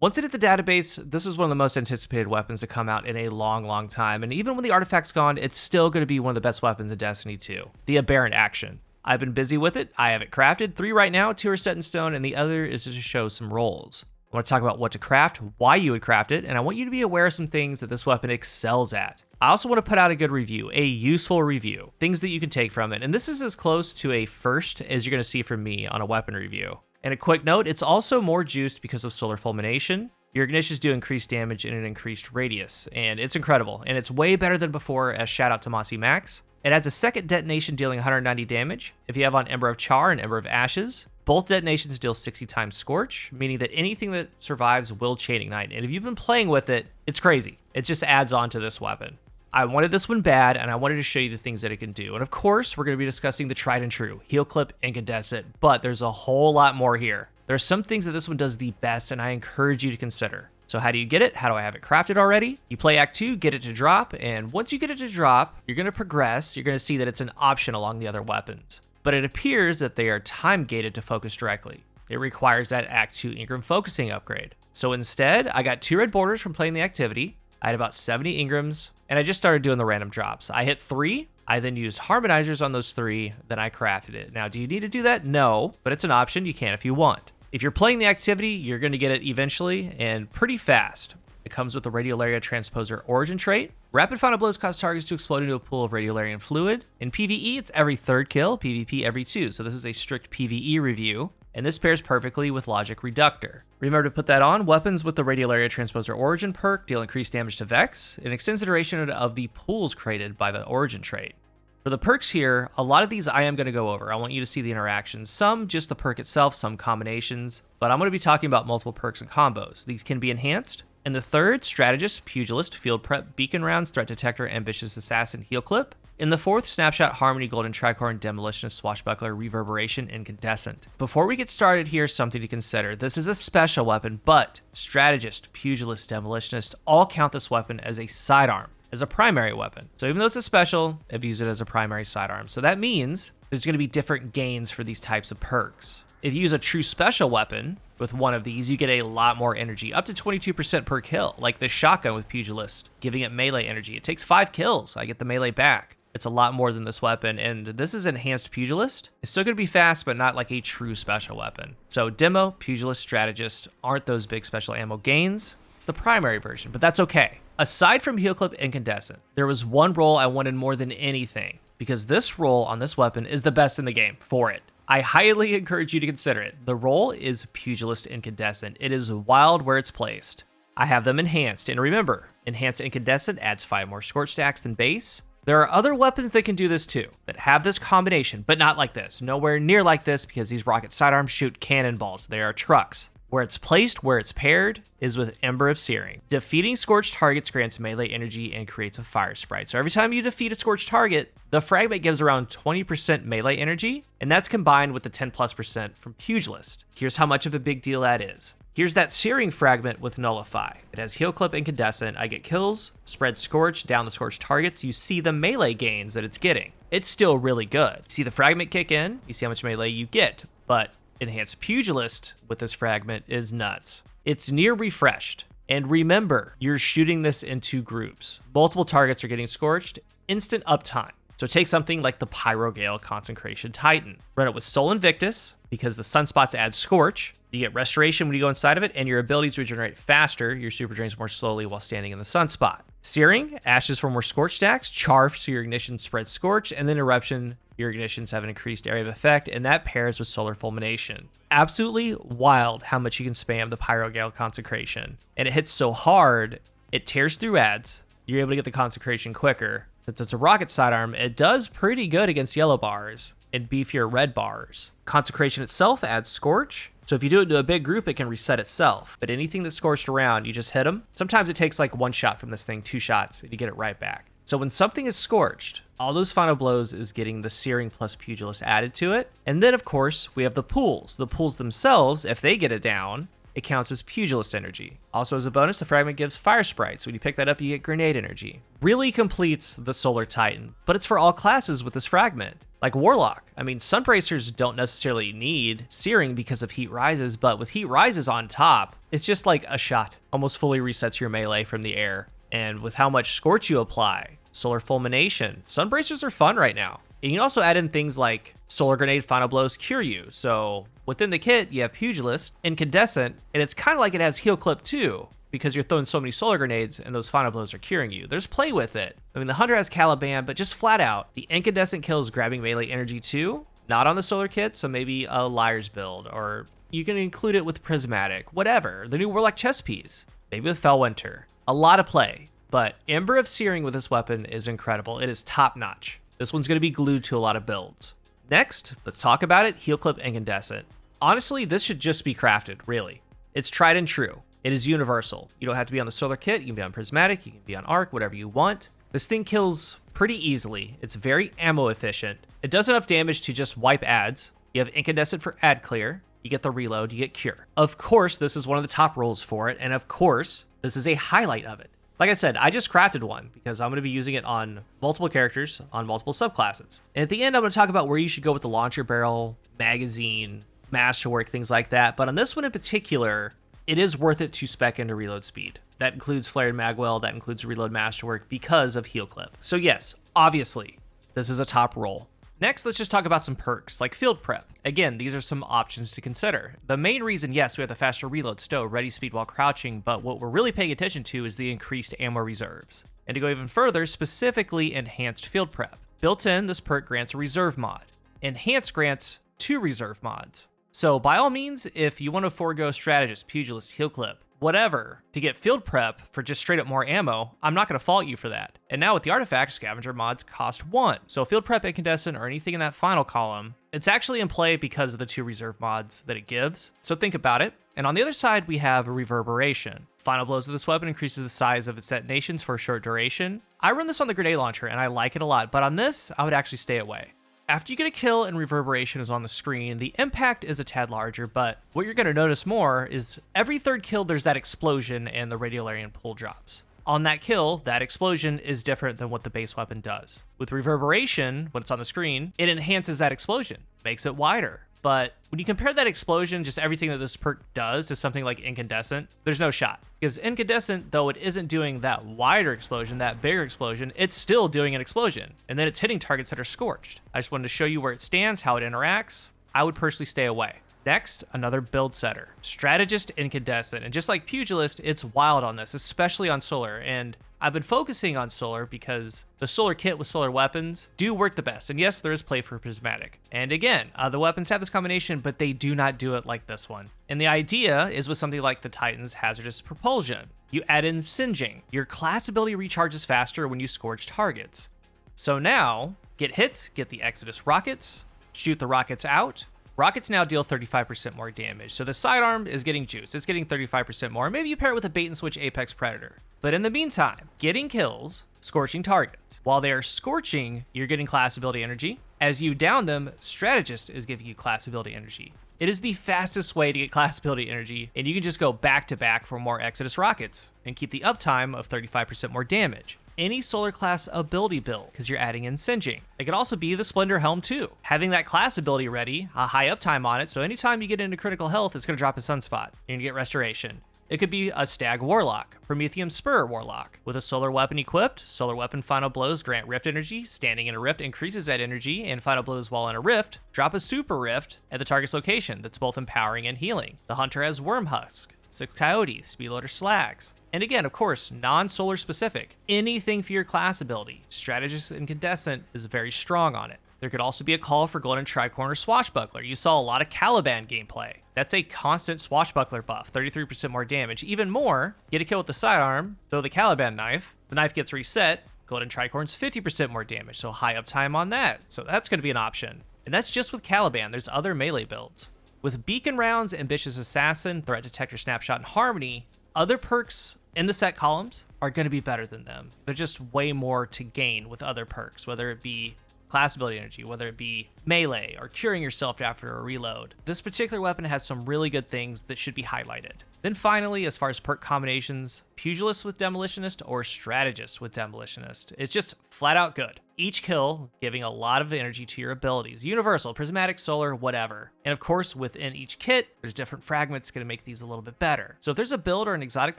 Once it hit the database, this was one of the most anticipated weapons to come out in a long time, and even when the artifact's gone, it's still going to be one of the best weapons in Destiny 2, the Aberrant action. I've been busy with it, I have it crafted, 3 right now, 2 are set in stone, and the other is to show some rolls. I want to talk about what to craft, why you would craft it, and I want you to be aware of some things that this weapon excels at. I also want to put out a good review, a useful review, things that you can take from it, and this is as close to a first as you're going to see from me on a weapon review. And a quick note, it's also more juiced because of solar fulmination. Your ignitions do increased damage in an increased radius, and it's incredible, and it's way better than before, as shout out to Mossy Max. It adds a second detonation dealing 190 damage. If you have on Ember of Char and Ember of Ashes, both detonations deal 60 times Scorch, meaning that anything that survives will Chain Ignite, and if you've been playing with it, it's crazy. It just adds on to this weapon. I wanted this one bad, and I wanted to show you the things that it can do. And of course, we're going to be discussing the tried and true, Heal Clip, Incandescent, but there's a whole lot more here. There are some things that this one does the best, and I encourage you to consider. So how do you get it? How do I have it crafted already? You play Act 2, get it to drop, and once you get it to drop, you're going to progress. You're going to see that it's an option along the other weapons. But it appears that they are time-gated to focus directly. It requires that Act 2 Ingram focusing upgrade. So instead, I got 2 red borders from playing the activity. I had about 70 Ingrams, and I just started doing the random drops. I hit 3, I then used harmonizers on those 3, then I crafted it. Now, do you need to do that? No, but it's an option. You can if you want. If you're playing the activity, you're going to get it eventually and pretty fast. It comes with the Radiolaria Transposer Origin trait. Rapid final blows cause targets to explode into a pool of Radiolarian fluid. In PvE, it's every 3rd kill, PvP every 2, so this is a strict PvE review, and this pairs perfectly with Logic Reductor. Remember to put that on. Weapons with the Radiolaria Transposer Origin perk deal increased damage to Vex. It extends the duration of the pools created by the Origin trait. For the perks here, a lot of these I am going to go over. I want you to see the interactions. Some just the perk itself, some combinations, but I'm going to be talking about multiple perks and combos. These can be enhanced. In the 3rd, Strategist, Pugilist, Field Prep, Beacon Rounds, Threat Detector, Ambitious Assassin, Heal Clip. In the 4th, Snapshot, Harmony, Golden Tricorn, Demolitionist, Swashbuckler, Reverberation, Incandescent. Before we get started, here's something to consider. This is a special weapon, but Strategist, Pugilist, Demolitionist all count this weapon as a sidearm, as a primary weapon. So even though it's a special, I've used it as a primary sidearm. So that means there's going to be different gains for these types of perks. If you use a true special weapon with one of these, you get a lot more energy, up to 22% per kill, like the shotgun with Pugilist, giving it melee energy. It takes 5 kills. I get the melee back. It's a lot more than this weapon, and this is enhanced Pugilist. It's still going to be fast, but not like a true special weapon. So Demo, Pugilist, Strategist aren't those big special ammo gains. It's the primary version, but that's okay. Aside from Heal Clip Incandescent, there was one role I wanted more than anything, because this role on this weapon is the best in the game for it. I highly encourage you to consider it. The role is Pugilist Incandescent. It is wild where it's placed. I have them enhanced, and remember, Enhanced Incandescent adds 5 more Scorch stacks than base. There are other weapons that can do this too, that have this combination, but not like this. Nowhere near like this, because these rocket sidearms shoot cannonballs. They are trucks. Where it's placed, where it's paired, is with Ember of Searing. Defeating scorched targets grants melee energy and creates a fire sprite. So every time you defeat a scorched target, the fragment gives around 20% melee energy, and that's combined with the 10+% from Pugilist. Here's how much of a big deal that is. Here's that Searing fragment with Nullify. It has Heal Clip Incandescent. I get kills, spread Scorch down the scorched targets. You see the melee gains that it's getting. It's still really good. You see the fragment kick in, you see how much melee you get, but Enhanced Pugilist with this fragment is nuts. It's near refreshed. And remember, you're shooting this in 2 groups. Multiple targets are getting scorched, instant uptime. So take something like the Pyrogale Consecration Titan. Run it with Soul Invictus, because the sunspots add Scorch. You get Restoration when you go inside of it, and your abilities regenerate faster. Your super drains more slowly while standing in the sunspot. Searing, Ashes for more Scorch stacks. Char, so your ignition spreads Scorch. And then Eruption, your ignitions have an increased area of effect, and that pairs with Solar Fulmination. Absolutely wild how much you can spam the Pyrogale Consecration. And it hits so hard, it tears through ads. You're able to get the Consecration quicker. Since it's a rocket sidearm, it does pretty good against yellow bars and beefier red bars. Consecration itself adds Scorch. So if you do it to a big group, it can reset itself. But anything that's scorched around, you just hit them. Sometimes it takes like 1 shot from this thing, 2 shots, and you get it right back. So when something is scorched, all those final blows is getting the Searing plus Pugilist added to it. And then, of course, we have the pools. The pools themselves, if they get it down, it counts as Pugilist energy. Also, as a bonus, the fragment gives fire sprites. When you pick that up, you get grenade energy. Really completes the Solar Titan, but it's for all classes with this fragment. Like Warlock. I mean, Sun Bracers don't necessarily need Searing because of Heat Rises, but with Heat Rises on top, it's just like a shot. Almost fully resets your melee from the air. And with how much Scorch you apply, Solar Fulmination, Sun Bracers are fun right now. And you can also add in things like Solar Grenade, Final Blows, Cure You. So within the kit, you have Pugilist, Incandescent, and it's kind of like it has Heal Clip too, because you're throwing so many Solar Grenades and those Final Blows are curing you. There's play with it. I mean, the Hunter has Caliban, but just flat out, the Incandescent kills grabbing melee energy too. Not on the Solar kit, so maybe a Liar's build, or you can include it with Prismatic, whatever. The new Warlock chess piece, maybe with Fellwinter. A lot of play, but Ember of Searing with this weapon is incredible. It is top notch. This one's going to be glued to a lot of builds. Next, let's talk about it, Heal Clip Incandescent. Honestly, this should just be crafted, really. It's tried and true. It is universal. You don't have to be on the Solar kit, you can be on Prismatic, you can be on Arc, whatever you want. This thing kills pretty easily. It's very ammo efficient. It does enough damage to just wipe ads. You have Incandescent for ad clear. You get the reload, you get Cure. Of course, this is one of the top roles for it, and of course, this is a highlight of it. Like I said, I just crafted one because I'm going to be using it on multiple characters, on multiple subclasses. And at the end, I'm going to talk about where you should go with the launcher barrel, magazine, masterwork, things like that. But on this one in particular, it is worth it to spec into reload speed. That includes Flared Magwell, that includes reload masterwork because of Heal Clip. So yes, obviously, this is a top role. Next, let's just talk about some perks, like Field Prep. Again, these are some options to consider. The main reason, yes, we have the faster reload stow, ready speed while crouching, but what we're really paying attention to is the increased ammo reserves. And to go even further, specifically Enhanced Field Prep. Built in, this perk grants a reserve mod. Enhanced grants 2 reserve mods. So by all means, if you want to forego Strategist, Pugilist, Heal Clip, whatever, to get Field Prep for just straight up more ammo, I'm not going to fault you for that. And now with the artifact, scavenger mods cost 1. So Field Prep, Incandescent, or anything in that final column, it's actually in play because of the 2 reserve mods that it gives. So think about it. And on the other side, we have Reverberation. Final blows of this weapon increases the size of its detonations for a short duration. I run this on the grenade launcher and I like it a lot, but on this, I would actually stay away. After you get a kill and Reverberation is on the screen, the impact is a tad larger, but what you're going to notice more is every third kill there's that explosion and the Radiolarian pull drops. On that kill, that explosion is different than what the base weapon does. With Reverberation, when it's on the screen, it enhances that explosion, makes it wider. But when you compare that explosion, just everything that this perk does, to something like Incandescent, there's no shot. Because Incandescent, though it isn't doing that wider explosion, that bigger explosion, it's still doing an explosion. And then it's hitting targets that are scorched. I just wanted to show you where it stands, how it interacts. I would personally stay away. Next, another build setter. Strategist Incandescent. And just like Pugilist, it's wild on this, especially on Solar. And I've been focusing on Solar because the Solar kit with Solar weapons do work the best. And yes, there is play for Prismatic. And again, the weapons have this combination, but they do not do it like this one. And the idea is with something like the Titan's Hazardous Propulsion. You add in Singeing. Your class ability recharges faster when you scorch targets. So now, get hits, get the Exodus rockets, shoot the rockets out. Rockets now deal 35% more damage, so the sidearm is getting juice. It's getting 35% more. Maybe you pair it with a bait and switch Apex Predator. But in the meantime, getting kills, scorching targets. While they are scorching, you're getting class ability energy. As you down them, Strategist is giving you class ability energy. It is the fastest way to get class ability energy, and you can just go back to back for more Exodus rockets and keep the uptime of 35% more damage. Any Solar class ability build, because you're adding in Singeing. It could also be the Splendor Helm too. Having that class ability ready, a high uptime on it, so anytime you get into critical health, it's going to drop a Sunspot. You're going to get Restoration. It could be a Stag Warlock, Prometheum Spur Warlock. With a Solar weapon equipped, Solar weapon final blows grant Rift energy, standing in a Rift increases that energy, and final blows while in a Rift drop a Super Rift at the target's location that's both empowering and healing. The Hunter has Worm Husk, 6 Coyotes, Speedloader Slags. And again, of course, non-Solar specific. Anything for your class ability. Strategist Incandescent is very strong on it. There could also be a call for Golden Tricorn or Swashbuckler. You saw a lot of Caliban gameplay. That's a constant Swashbuckler buff, 33% more damage. Even more, get a kill with the sidearm, throw the Caliban knife, the knife gets reset, Golden Tricorn's 50% more damage, so high uptime on that. So that's going to be an option. And that's just with Caliban. There's other melee builds. With Beacon Rounds, Ambitious Assassin, Threat Detector, Snapshot, and Harmony, other perks in the set columns are going to be better than them. They're just way more to gain with other perks, whether it be class ability energy, whether it be melee or curing yourself after a reload. This particular weapon has some really good things that should be highlighted. Then finally, as far as perk combinations, Pugilist with Demolitionist or Strategist with Demolitionist. It's just flat out good. Each kill giving a lot of energy to your abilities, universal, prismatic, solar, whatever. And of course, within each kit, there's different fragments going to make these a little bit better. So if there's a build or an exotic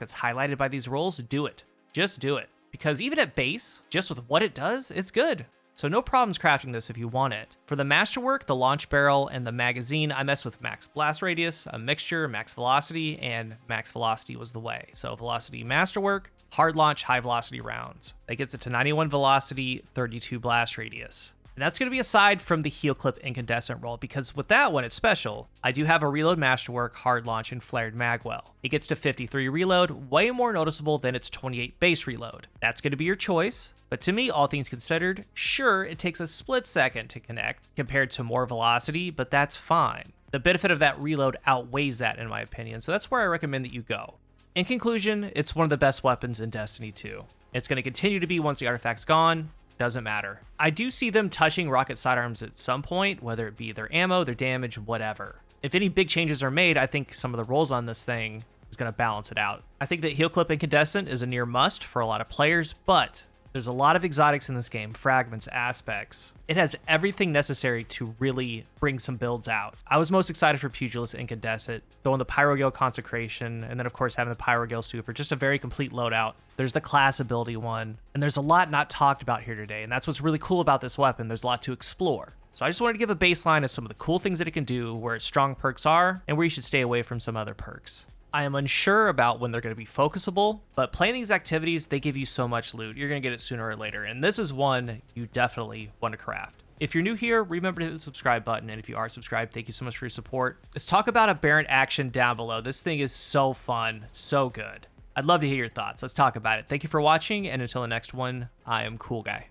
that's highlighted by these roles, do it. Just do it. Because even at base, just with what it does, it's good. So no problems crafting this if you want it. For the masterwork, the launch barrel, and the magazine, I messed with max blast radius, a mixture, max velocity, and max velocity was the way. So velocity masterwork, hard launch, high velocity rounds. That gets it to 91 velocity, 32 blast radius. And that's going to be aside from the heel clip incandescent roll, because with that one, it's special. I do have a reload masterwork, hard launch, and flared magwell. It gets to 53 reload, way more noticeable than its 28 base reload. That's going to be your choice. But to me, all things considered, sure, it takes a split second to connect compared to more velocity, but that's fine. The benefit of that reload outweighs that in my opinion, so that's where I recommend that you go. In conclusion, it's one of the best weapons in Destiny 2. It's going to continue to be once the artifact's gone. Doesn't matter. I do see them touching rocket sidearms at some point, whether it be their ammo, their damage, whatever. If any big changes are made, I think some of the rolls on this thing is going to balance it out. I think that heel clip incandescent is a near must for a lot of players, but there's a lot of exotics in this game, fragments, aspects. It has everything necessary to really bring some builds out. I was most excited for Pugilist Incandescent, throwing the Pyrogale Consecration, and then of course having the Pyrogale Super, just a very complete loadout. There's the class ability one, and there's a lot not talked about here today, and that's what's really cool about this weapon. There's a lot to explore. So I just wanted to give a baseline of some of the cool things that it can do, where its strong perks are, and where you should stay away from some other perks. I am unsure about when they're going to be focusable, but playing these activities, they give you so much loot. You're going to get it sooner or later, and this is one you definitely want to craft. If you're new here, remember to hit the subscribe button, and if you are subscribed, thank you so much for your support. Let's talk about Aberrant action down below. This thing is so fun, so good. I'd love to hear your thoughts. Let's talk about it. Thank you for watching, and until the next one, I am CoolGuy.